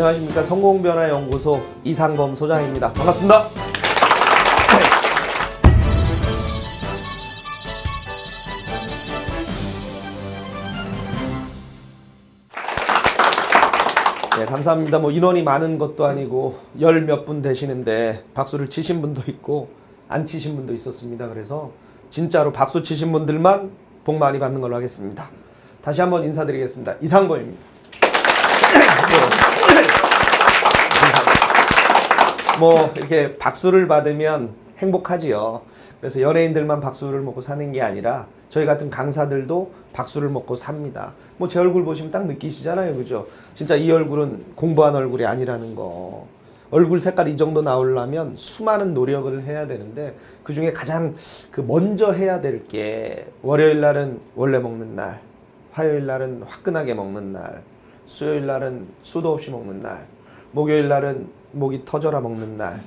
안녕하십니까. 성공변화연구소 이상범 소장입니다. 반갑습니다. 네, 감사합니다. 뭐 인원이 많은 것도 아니고 열 몇 분 되시는데 박수를 치신 분도 있고 안 치신 분도 있었습니다. 그래서 진짜로 박수 치신 분들만 복 많이 받는 걸로 하겠습니다. 다시 한번 인사드리겠습니다. 이상범입니다. 뭐 이렇게 박수를 받으면 행복하지요. 그래서 연예인들만 박수를 먹고 사는 게 아니라 저희 같은 강사들도 박수를 먹고 삽니다. 뭐 제 얼굴 보시면 딱 느끼시잖아요, 그죠? 진짜 이 얼굴은 공부한 얼굴이 아니라는 거. 얼굴 색깔 이 정도 나오려면 수많은 노력을 해야 되는데 그 중에 가장 먼저 해야 될 게 월요일 날은 원래 먹는 날, 화요일 날은 화끈하게 먹는 날, 수요일 날은 수도 없이 먹는 날, 목요일 날은 목이 터져라 먹는 날,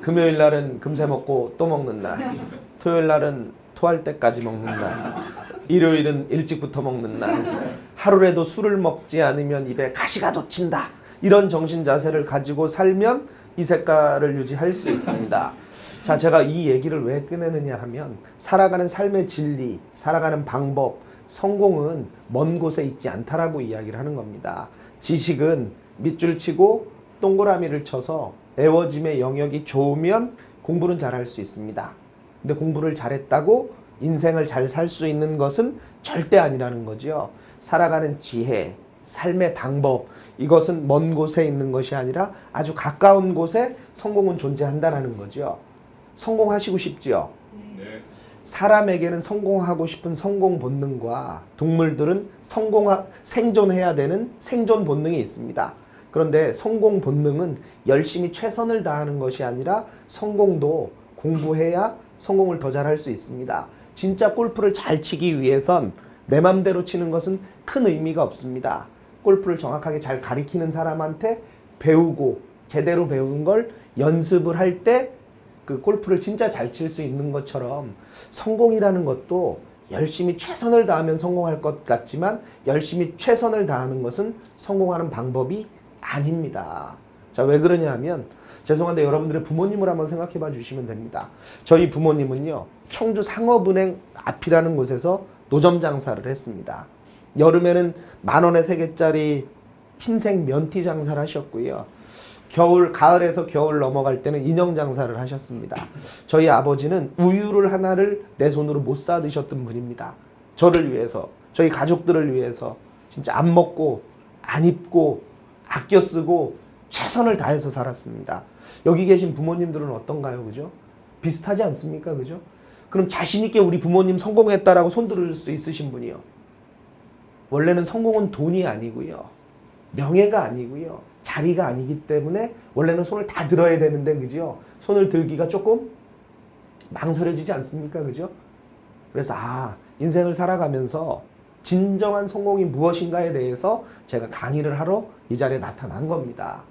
금요일 날은 금세 먹고 또 먹는 날, 토요일 날은 토할 때까지 먹는 날, 일요일은 일찍부터 먹는 날, 하루라도 술을 먹지 않으면 입에 가시가 돋친다. 이런 정신 자세를 가지고 살면 이 색깔을 유지할 수 있습니다. 자, 제가 이 얘기를 왜 꺼내느냐 하면 살아가는 삶의 진리, 살아가는 방법, 성공은 먼 곳에 있지 않다라고 이야기를 하는 겁니다. 지식은 밑줄 치고 동그라미를 쳐서 애워짐의 영역이 좋으면 공부는 잘할 수 있습니다. 근데 공부를 잘했다고 인생을 잘 살 수 있는 것은 절대 아니라는 거죠. 살아가는 지혜, 삶의 방법, 이것은 먼 곳에 있는 것이 아니라 아주 가까운 곳에 성공은 존재한다는 거죠. 성공하시고 싶지요? 네. 사람에게는 성공하고 싶은 성공 본능과 동물들은 생존해야 되는 생존 본능이 있습니다. 그런데 성공 본능은 열심히 최선을 다하는 것이 아니라 성공도 공부해야 성공을 더 잘할 수 있습니다. 진짜 골프를 잘 치기 위해선 내 맘대로 치는 것은 큰 의미가 없습니다. 골프를 정확하게 잘 가리키는 사람한테 배우고 제대로 배운 걸 연습을 할 때 그 골프를 진짜 잘 칠 수 있는 것처럼 성공이라는 것도 열심히 최선을 다하면 성공할 것 같지만 열심히 최선을 다하는 것은 성공하는 방법이 아닙니다. 자, 왜 그러냐 하면 죄송한데 여러분들의 부모님을 한번 생각해 봐 주시면 됩니다. 저희 부모님은요, 청주 상업은행 앞이라는 곳에서 노점 장사를 했습니다. 여름에는 10,000원에 3개짜리 흰색 면티 장사를 하셨고요. 가을에서 겨울 넘어갈 때는 인형 장사를 하셨습니다. 저희 아버지는 우유를 하나를 내 손으로 못 사 드셨던 분입니다. 저를 위해서, 저희 가족들을 위해서 진짜 안 먹고 안 입고 아껴 쓰고 최선을 다해서 살았습니다. 여기 계신 부모님들은 어떤가요? 그죠? 비슷하지 않습니까? 그죠? 그럼 자신 있게 우리 부모님 성공했다라고 손들을 수 있으신 분이요. 원래는 성공은 돈이 아니고요. 명예가 아니고요. 자리가 아니기 때문에 원래는 손을 다 들어야 되는데 그죠? 손을 들기가 조금 망설여지지 않습니까? 그죠? 그래서 인생을 살아가면서 진정한 성공이 무엇인가에 대해서 제가 강의를 하러 이 자리에 나타난 겁니다.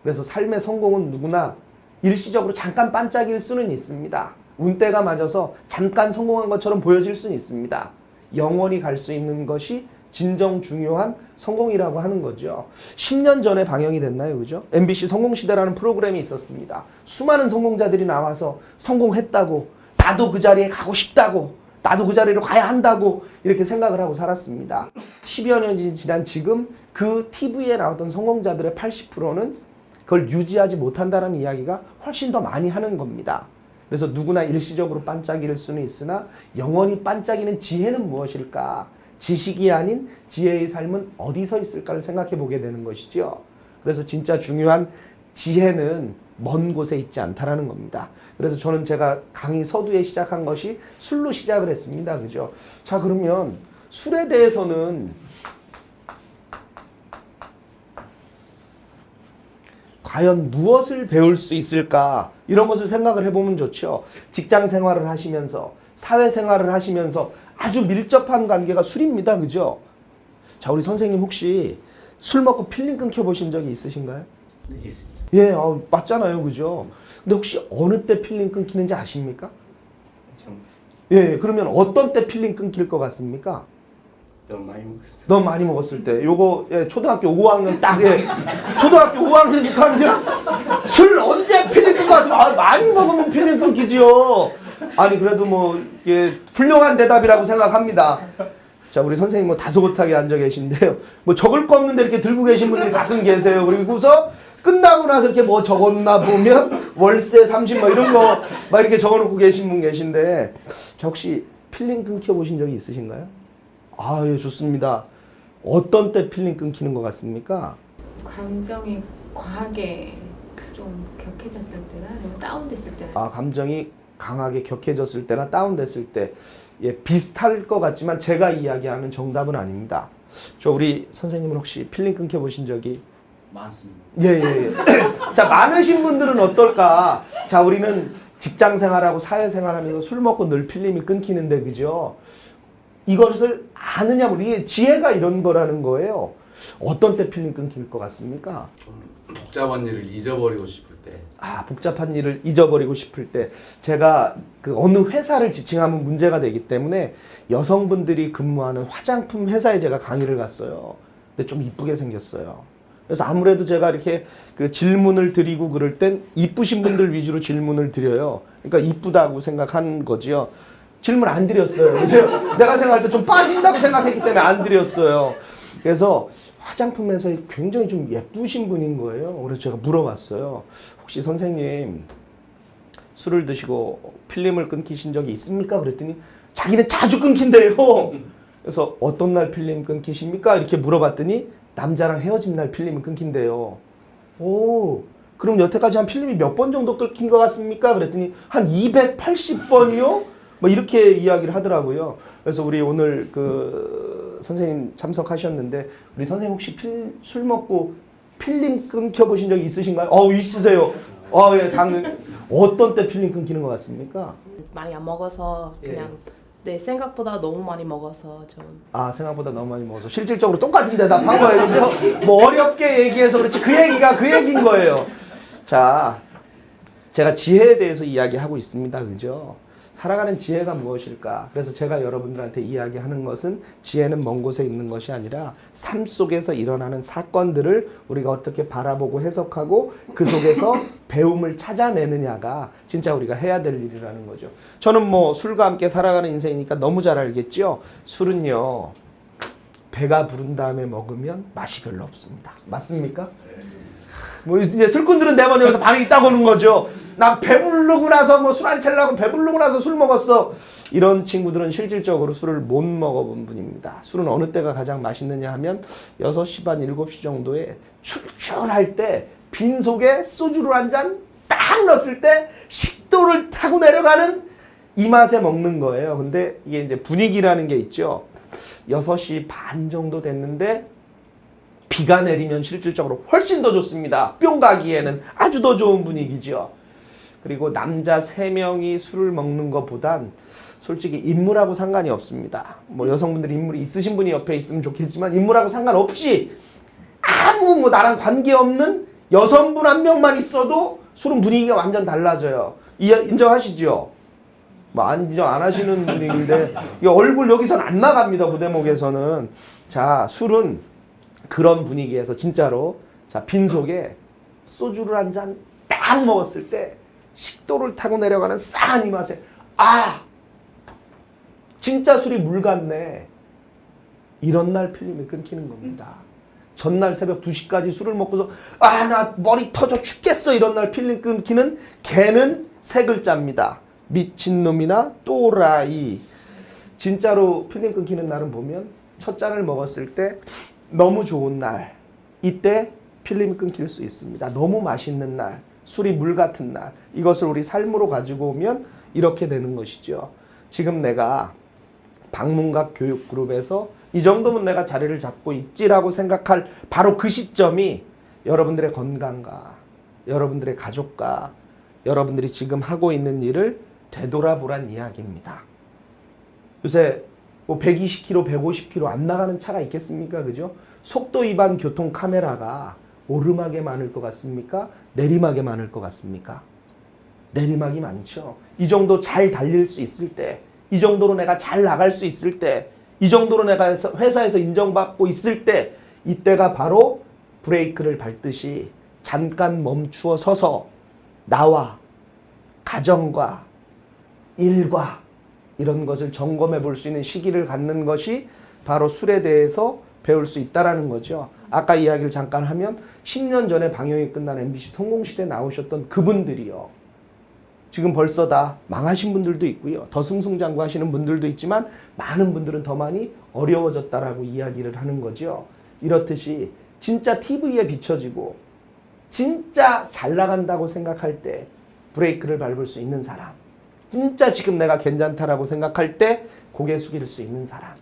그래서 삶의 성공은 누구나 일시적으로 잠깐 반짝일 수는 있습니다. 운때가 맞아서 잠깐 성공한 것처럼 보여질 수는 있습니다. 영원히 갈 수 있는 것이 진정 중요한 성공이라고 하는 거죠. 10년 전에 방영이 됐나요? 그죠? MBC 성공시대라는 프로그램이 있었습니다. 수많은 성공자들이 나와서 성공했다고, 나도 그 자리에 가고 싶다고, 나도 그 자리로 가야 한다고 이렇게 생각을 하고 살았습니다. 10여 년이 지난 지금 그 TV에 나왔던 성공자들의 80%는 그걸 유지하지 못한다는 이야기가 훨씬 더 많이 하는 겁니다. 그래서 누구나 일시적으로 반짝일 수는 있으나 영원히 반짝이는 지혜는 무엇일까? 지식이 아닌 지혜의 삶은 어디서 있을까를 생각해 보게 되는 것이죠. 그래서 진짜 중요한 지혜는 먼 곳에 있지 않다라는 겁니다. 그래서 저는 제가 강의 서두에 시작한 것이 술로 시작을 했습니다. 그죠? 자, 그러면 술에 대해서는 과연 무엇을 배울 수 있을까? 이런 것을 생각을 해보면 좋죠. 직장 생활을 하시면서, 사회 생활을 하시면서 아주 밀접한 관계가 술입니다. 그죠? 자, 우리 선생님 혹시 술 먹고 필링 끊겨 보신 적이 있으신가요? 네, 있습니다. 예, 맞잖아요. 그죠? 근데 혹시 어느 때 필링 끊기는지 아십니까? 예, 그러면 어떤 때 필링 끊길 것 같습니까? 너무 많이 먹었어요. 너무 많이 먹었을 때. 요거 예, 초등학교 5학년 딱 예. 초등학교 5학년 6학년 술 언제 필링 끊고 하지? 많이 먹으면 필링 끊기지요. 아니 그래도 뭐 예, 훌륭한 대답이라고 생각합니다. 자, 우리 선생님 뭐 다소곳하게 앉아 계신데요. 뭐 적을 거 없는데 이렇게 들고 계신 분들이 가끔 계세요. 그리고서 끝나고 나서 이렇게 뭐 적었나 보면 월세 30 뭐 이런 거 막 이렇게 적어놓고 계신 분 계신데, 자, 혹시 필링 끊겨 보신 적이 있으신가요? 아, 예, 좋습니다. 어떤 때 필링 끊기는 것 같습니까? 감정이 과하게 좀 격해졌을 때나 너무 다운됐을 때나. 아, 감정이 강하게 격해졌을 때나 다운됐을 때, 예, 비슷할 것 같지만 제가 이야기하는 정답은 아닙니다. 저 우리 선생님은 혹시 필링 끊겨 보신 적이? 많습니다. 예, 예, 예. 자, 많으신 분들은 어떨까? 자, 우리는 직장 생활하고 사회 생활하면서 술 먹고 늘 필름이 끊기는데, 그죠? 이것을 아느냐, 우리 지혜가 이런 거라는 거예요. 어떤 때 필름 끊길 것 같습니까? 좀 복잡한 일을 잊어버리고 싶을 때. 아, 복잡한 일을 잊어버리고 싶을 때. 제가 그 어느 회사를 지칭하면 문제가 되기 때문에 여성분들이 근무하는 화장품 회사에 제가 강의를 갔어요. 근데 좀 이쁘게 생겼어요. 그래서 아무래도 제가 이렇게 그 질문을 드리고 그럴 땐 이쁘신 분들 위주로 질문을 드려요. 그러니까 이쁘다고 생각한 거지요. 질문 안 드렸어요. 그래서 내가 생각할 때 좀 빠진다고 생각했기 때문에 안 드렸어요. 그래서 화장품 회사에 굉장히 좀 예쁘신 분인 거예요. 그래서 제가 물어봤어요. 혹시 선생님 술을 드시고 필름을 끊기신 적이 있습니까? 그랬더니 자기는 자주 끊긴대요. 그래서 어떤 날 필름 끊기십니까? 이렇게 물어봤더니 남자랑 헤어진 날 필름이 끊긴대요. 오, 그럼 여태까지 한 필름이 몇 번 정도 끊긴 것 같습니까? 그랬더니 한 280번이요? 뭐 이렇게 이야기를 하더라고요. 그래서 우리 오늘 그 선생님 참석하셨는데, 우리 선생님 혹시 술 먹고 필름 끊겨 보신 적이 있으신가요? 있으세요. 예, 당연. 어떤 때 필름 끊기는 것 같습니까? 많이 안 먹어서 그냥 네, 생각보다 너무 많이 먹어서 좀. 아, 생각보다 너무 많이 먹어서 실질적으로 똑같은 대답한 거예요. 그죠? 뭐 어렵게 얘기해서 그렇지 그 얘기가 그 얘기인 거예요. 자, 제가 지혜에 대해서 이야기하고 있습니다. 그죠? 살아가는 지혜가 무엇일까? 그래서 제가 여러분들한테 이야기하는 것은 지혜는 먼 곳에 있는 것이 아니라 삶 속에서 일어나는 사건들을 우리가 어떻게 바라보고 해석하고 그 속에서 배움을 찾아내느냐가 진짜 우리가 해야 될 일이라는 거죠. 저는 뭐 술과 함께 살아가는 인생이니까 너무 잘 알겠죠? 술은요, 배가 부른 다음에 먹으면 맛이 별로 없습니다. 맞습니까? 뭐 이제 술꾼들은 대번 여기서 반응이 있다고 하는 거죠. 나 배부르고 나서 뭐 술 안 차려고 배부르고 나서 술 먹었어. 이런 친구들은 실질적으로 술을 못 먹어본 분입니다. 술은 어느 때가 가장 맛있느냐 하면 6시 반, 7시 정도에 출출할 때 빈속에 소주를 한 잔 딱 넣었을 때 식도를 타고 내려가는 이 맛에 먹는 거예요. 근데 이게 이제 분위기라는 게 있죠. 6시 반 정도 됐는데 비가 내리면 실질적으로 훨씬 더 좋습니다. 뿅 가기에는 아주 더 좋은 분위기죠. 그리고 남자 3명이 술을 먹는 것보단 솔직히 인물하고 상관이 없습니다. 뭐 여성분들이 인물이 있으신 분이 옆에 있으면 좋겠지만 인물하고 상관없이 아무 뭐 나랑 관계없는 여성분 한 명만 있어도 술은 분위기가 완전 달라져요. 인정하시죠? 뭐 인정 안 하시는 분인데 얼굴 여기선 안 나갑니다. 그 대목에서는. 자, 술은 그런 분위기에서 진짜로 자, 빈속에 소주를 한 잔 딱 먹었을 때 식도를 타고 내려가는 싸한 이 맛에 진짜 술이 물 같네. 이런 날 필름이 끊기는 겁니다. 전날 새벽 2시까지 술을 먹고서 나 머리 터져 죽겠어. 이런 날 필름 끊기는 개는 3글자입니다. 미친놈이나 또라이. 진짜로 필름 끊기는 날은 보면 첫 잔을 먹었을 때 너무 좋은 날, 이때 필름이 끊길 수 있습니다. 너무 맛있는 날, 술이 물 같은 날, 이것을 우리 삶으로 가지고 오면 이렇게 되는 것이죠. 지금 내가 방문각 교육그룹에서 이 정도면 내가 자리를 잡고 있지라고 생각할 바로 그 시점이 여러분들의 건강과 여러분들의 가족과 여러분들이 지금 하고 있는 일을 되돌아보란 이야기입니다. 요새 뭐 120km, 150km 안 나가는 차가 있겠습니까? 그죠? 속도 위반 교통 카메라가 오르막에 많을 것 같습니까? 내리막에 많을 것 같습니까? 내리막이 많죠. 이 정도 잘 달릴 수 있을 때, 이 정도로 내가 잘 나갈 수 있을 때 이 정도로 내가 회사에서 인정받고 있을 때 이때가 바로 브레이크를 밟듯이 잠깐 멈추어 서서 나와 가정과 일과 이런 것을 점검해 볼 수 있는 시기를 갖는 것이 바로 술에 대해서 배울 수 있다라는 거죠. 아까 이야기를 잠깐 하면 10년 전에 방영이 끝난 MBC 성공시대에 나오셨던 그분들이요. 지금 벌써 다 망하신 분들도 있고요. 더 승승장구하시는 분들도 있지만 많은 분들은 더 많이 어려워졌다라고 이야기를 하는 거죠. 이렇듯이 진짜 TV에 비춰지고 진짜 잘 나간다고 생각할 때 브레이크를 밟을 수 있는 사람, 진짜 지금 내가 괜찮다라고 생각할 때 고개 숙일 수 있는 사람,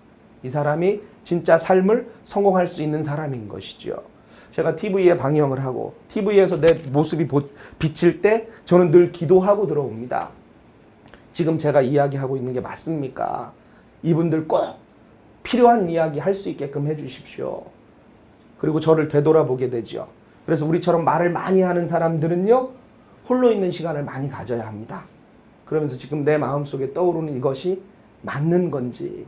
이 사람이 진짜 삶을 성공할 수 있는 사람인 것이죠. 제가 TV에 방영을 하고 TV에서 내 모습이 비칠 때 저는 늘 기도하고 들어옵니다. 지금 제가 이야기하고 있는 게 맞습니까? 이분들 꼭 필요한 이야기 할 수 있게끔 해주십시오. 그리고 저를 되돌아보게 되죠. 그래서 우리처럼 말을 많이 하는 사람들은요, 홀로 있는 시간을 많이 가져야 합니다. 그러면서 지금 내 마음속에 떠오르는 이것이 맞는 건지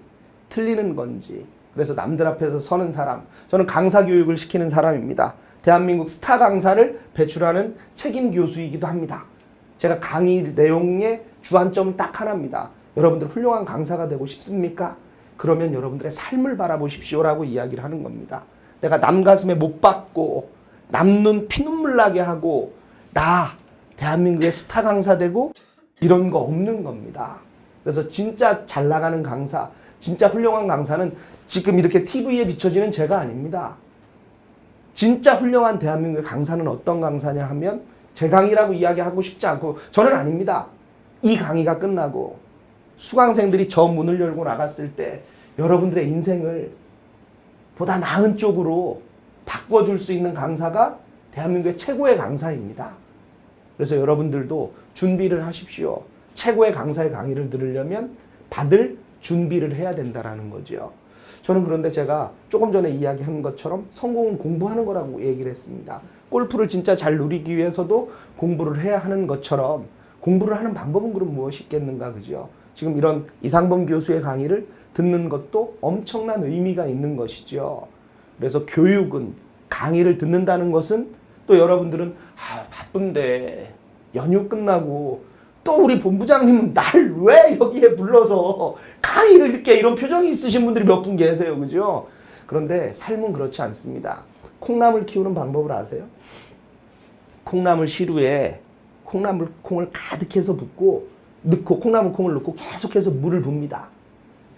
틀리는 건지, 그래서 남들 앞에서 서는 사람, 저는 강사 교육을 시키는 사람입니다. 대한민국 스타 강사를 배출하는 책임 교수이기도 합니다. 제가 강의 내용의 주안점은 딱 하나입니다. 여러분들 훌륭한 강사가 되고 싶습니까? 그러면 여러분들의 삶을 바라보십시오라고 이야기를 하는 겁니다. 내가 남 가슴에 못 박고 남 눈 피눈물 나게 하고 나 대한민국의 스타 강사 되고 이런 거 없는 겁니다. 그래서 진짜 잘 나가는 강사, 진짜 훌륭한 강사는 지금 이렇게 TV에 비춰지는 제가 아닙니다. 진짜 훌륭한 대한민국의 강사는 어떤 강사냐 하면 제 강의라고 이야기하고 싶지 않고 저는 아닙니다. 이 강의가 끝나고 수강생들이 저 문을 열고 나갔을 때 여러분들의 인생을 보다 나은 쪽으로 바꿔줄 수 있는 강사가 대한민국의 최고의 강사입니다. 그래서 여러분들도 준비를 하십시오. 최고의 강사의 강의를 들으려면 받을 준비를 해야 된다라는 거죠. 저는 그런데 제가 조금 전에 이야기한 것처럼 성공은 공부하는 거라고 얘기를 했습니다. 골프를 진짜 잘 누리기 위해서도 공부를 해야 하는 것처럼 공부를 하는 방법은 그럼 무엇이 있겠는가, 그죠? 지금 이런 이상범 교수의 강의를 듣는 것도 엄청난 의미가 있는 것이죠. 그래서 교육은, 강의를 듣는다는 것은 또 여러분들은 바쁜데 연휴 끝나고 또 우리 본부장님은 날 왜 여기에 불러서 강의를 듣게, 이런 표정이 있으신 분들이 몇 분 계세요. 그죠? 그런데 삶은 그렇지 않습니다. 콩나물 키우는 방법을 아세요? 콩나물 시루에 콩나물 콩을 가득해서 붓고 넣고 콩나물 콩을 넣고 계속해서 물을 붓니다.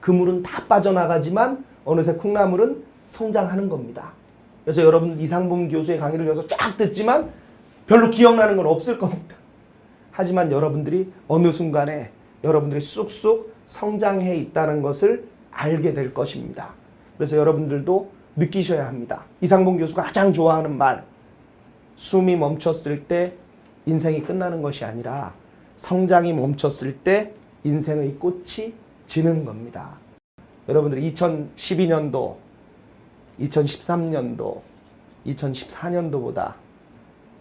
그 물은 다 빠져나가지만 어느새 콩나물은 성장하는 겁니다. 그래서 여러분 이상범 교수의 강의를 여기서 쫙 듣지만 별로 기억나는 건 없을 겁니다. 하지만 여러분들이 어느 순간에 여러분들이 쑥쑥 성장해 있다는 것을 알게 될 것입니다. 그래서 여러분들도 느끼셔야 합니다. 이상범 교수가 가장 좋아하는 말, 숨이 멈췄을 때 인생이 끝나는 것이 아니라 성장이 멈췄을 때 인생의 꽃이 지는 겁니다. 여러분들이 2012년도, 2013년도, 2014년도보다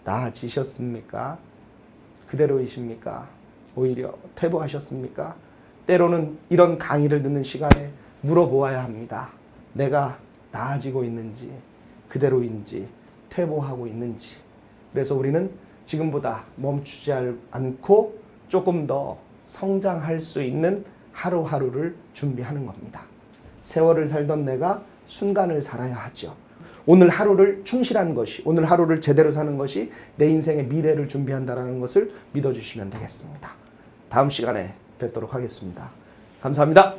나아지셨습니까? 그대로이십니까? 오히려 퇴보하셨습니까? 때로는 이런 강의를 듣는 시간에 물어보아야 합니다. 내가 나아지고 있는지, 그대로인지, 퇴보하고 있는지. 그래서 우리는 지금보다 멈추지 않고 조금 더 성장할 수 있는 하루하루를 준비하는 겁니다. 세월을 살던 내가 순간을 살아야 하죠. 오늘 하루를 충실한 것이, 오늘 하루를 제대로 사는 것이 내 인생의 미래를 준비한다는 것을 믿어주시면 되겠습니다. 다음 시간에 뵙도록 하겠습니다. 감사합니다.